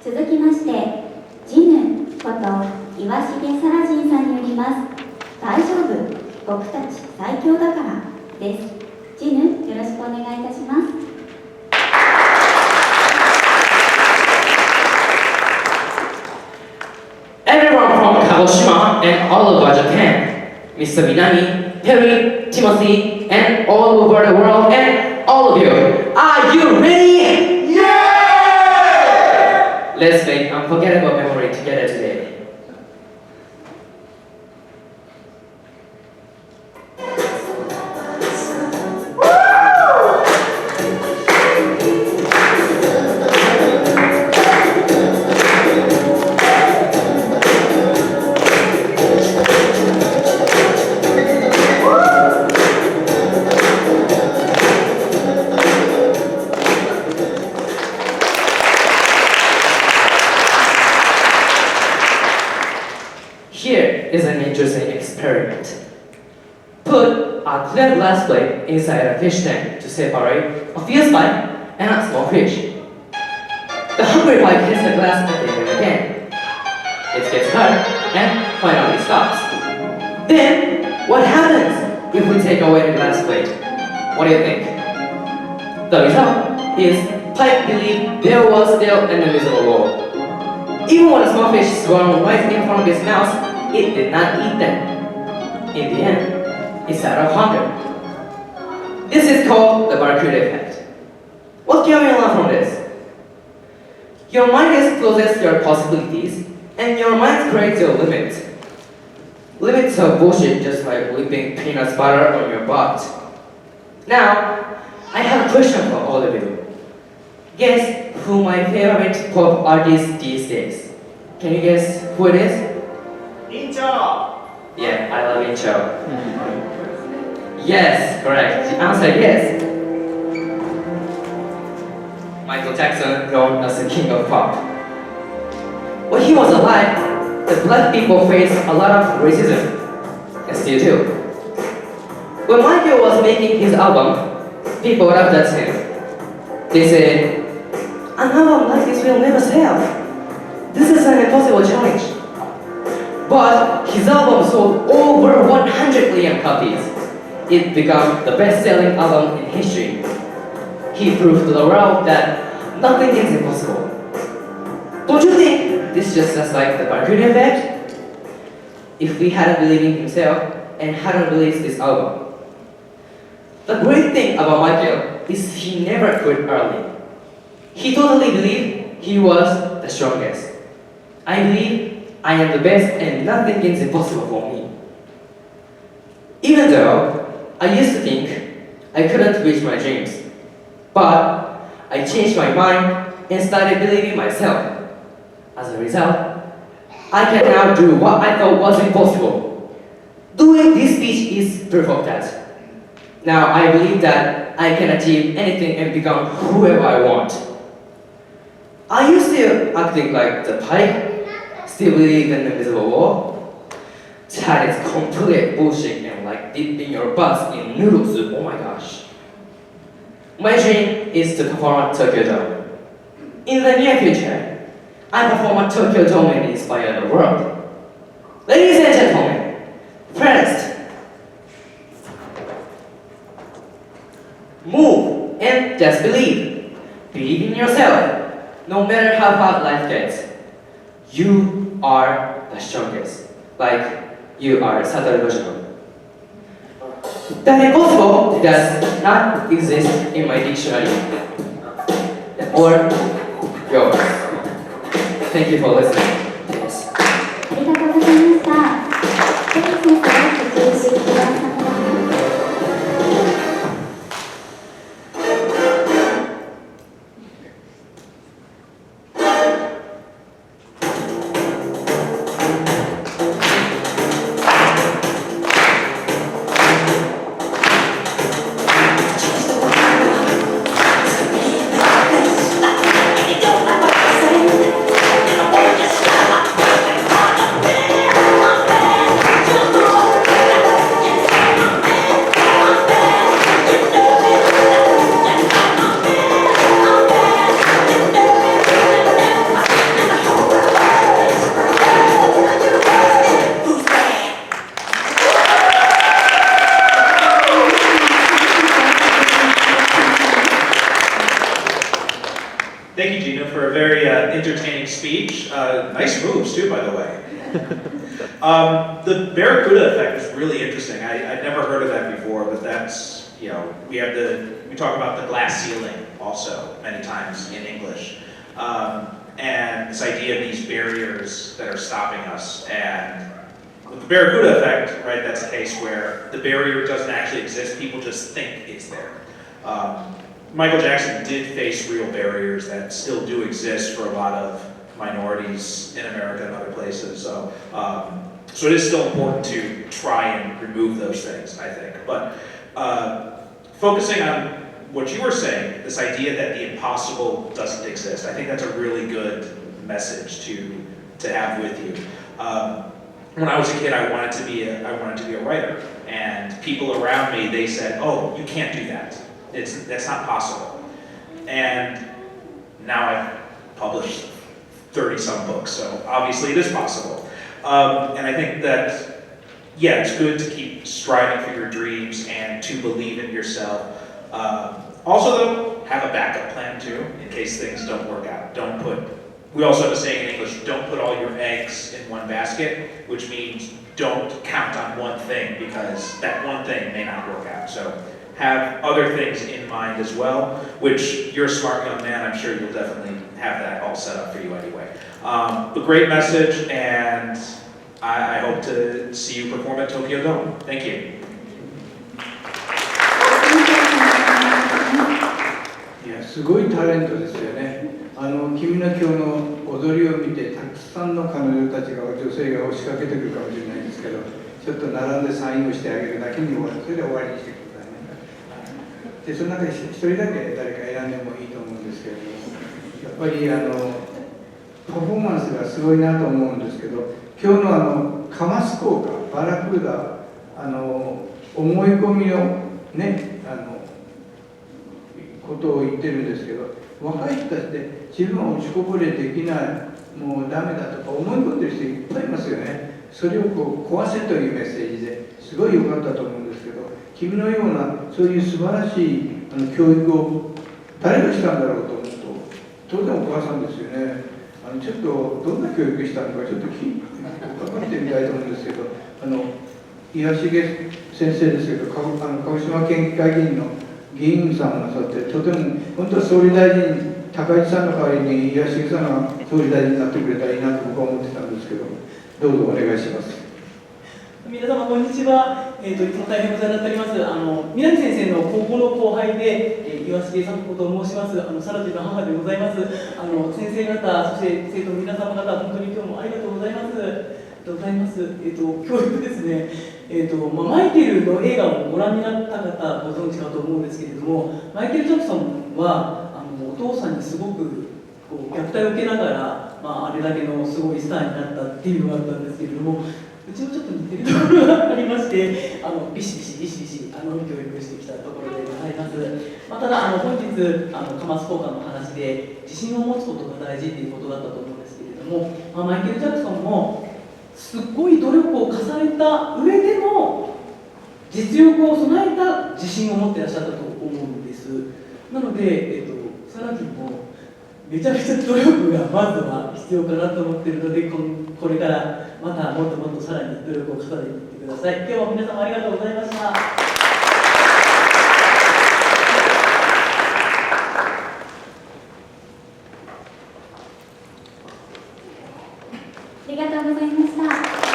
続きまして、ジヌこと岩重サラジンさんによります。大丈夫、僕たち最強だからです。ジヌ、よろしくお願いいたします。Everyone from Kagoshima and all over Japan, Mr. Minami, Perry, Timothy, and all over the world, and all of you, are you ready? Yeah! Let's make unforgettable memory together today. Here is an interesting experiment. Put a clear glass plate inside a fish tank to separate a fierce pike and a small fish. The hungry pike hits the glass again and again. It gets hurt and finally stops. Then, what happens if we take away the glass plate? What do you think? The result is pike believed there was still an invisible wall. Even when a small fish swam right in front of his mouth, it did not eat them. In the end, it died of hunger. This is called the Barracuda effect. What can we learn from this? Your mind exposes your possibilities, and your mind creates your limits. Limits are bullshit, just like whipping peanut butter on your butt. Now, I have a question for all of you. Guess who my favorite pop artist these days? Can you guess who it is? Incho! Yeah, I love Incho. Yes, correct. The answer is yes. Michael Jackson, known as the king of pop. When he was alive, the black people faced a lot of racism, and still do. When Michael was making his album, people laughed at him. They said, "An album like this will never sell. This is an impossible challenge." But his album sold over 100 million copies. It became the best-selling album in history. He proved to the world that nothing is impossible. Don't you think this just sounds like the Barracuda effect? If we hadn't believed in himself and hadn't released this album. The great thing about Michael is he never quit early. He totally believed he was the strongest. I believe I am the best and nothing is impossible for me. Even though I used to think I couldn't reach my dreams, but I changed my mind and started believing myself. As a result, I can now do what I thought was impossible. Doing this speech is proof of that. Now I believe that I can achieve anything and become whoever I want. Are you still acting like the pike? Still believe in the invisible wall? That is complete bullshit and like dipping your butt in noodle soup, oh my gosh. My dream is to perform at Tokyo Dome. In the near future, I perform at Tokyo Dome and inspire the world. Ladies and gentlemen, first, move and just believe. Believe in yourself. No matter how hard life gets, you are the strongest. Like you are Satoru Gojo. That impossible does not exist in my dictionary. Or yours. Thank you for listening. ありがとうございました。ペリー先生、ご注意ください。Thank you, Gina, for a very entertaining speech. Nice moves, too, by the way. The Barracuda effect is really interesting. I'd never heard of that before, but that's, you know, we talk about the glass ceiling also many times in English. And this idea of these barriers that are stopping us. And with the Barracuda effect, right, that's a case where the barrier doesn't actually exist, people just think it's there. Michael Jackson did face real barriers that still do exist for a lot of minorities in America and other places. So it is still important to try and remove those things, I think. But focusing on what you were saying, this idea that the impossible doesn't exist, I think that's a really good message to have with you. When I was a kid, I wanted to be a writer, and people around me, they said, "Oh, you can't do that. That's not possible." And now I've published 30-some books, so obviously it is possible. And I think that, yeah, it's good to keep striving for your dreams and to believe in yourself. Also, though, have a backup plan too, in case things don't work out. We also have a saying in English, don't put all your eggs in one basket, which means don't count on one thing, because that one thing may not work out. So have other things in mind as well, which you're a smart young man, I'm sure you'll definitely have that all set up for you anyway. But great message, and I hope to see you perform at Tokyo Dome. Thank you. いや、すごいタレントですよね。君の今日の踊りを見て、たくさんの彼女たちが、女性が押しかけてくるかもしれないんですけど、ちょっと並んでサインをしてあげるだけに終わり、それで終わりにしてくださいね。で、その中で一人だけ誰か選んでもいいと思うんですけれども、やっぱりパフォーマンスがすごいなと思うんですけど、今日のかます効果、バラクーダ、思い込みのね、ことを言ってるんですけど、若い人たちで自分は落ちこぼれできない、もうダメだとか思い込んでる人いっぱいいますよね。それをこう壊せというメッセージですごい良かったと思うんですけど、君のようなそういう素晴らしい教育を誰がしたんだろうと思うと、当然お母さんですよね。ちょっとどんな教育したのかちょっと伺ってみたいと思うんですけど、岩重先生ですけど、鹿児島県議会議員の議員さんをなさって、とても本当は総理大臣、高市さんの代わりに岩重さんが総理大臣になってくれたらいいなと僕は思ってたんですけど、どうぞお願いします。皆様こんにちは。いつも大変お世話になっております。南先生の高校の後輩で、岩重さんのことを申します。サラジの母でございます。先生方、そして生徒の皆様方、本当に今日もありがとうございます。教育ですね。マイケルの映画をご覧になった方ご存知かと思うんですけれども、マイケル・ジャクソンはお父さんにすごく虐待を受けながら、あれだけのすごいスターになったっていうのがあったんですけれども、うちもちょっと似てるところがありまして、ビシビシ教育してきたところでございます。ただ本日カマス効果の話で自信を持つことが大事ということだったと思うんですけれども、マイケル・ジャクソンもすっごい努力を重ねた上でも実力を備えた自信を持っていらっしゃったと思うんです。なので、さらにもめちゃめちゃ努力がまずは必要かなと思っているので、これからまたもっともっとさらに努力を重ねていってください。今日は皆様ありがとうございました。ありがとうございました。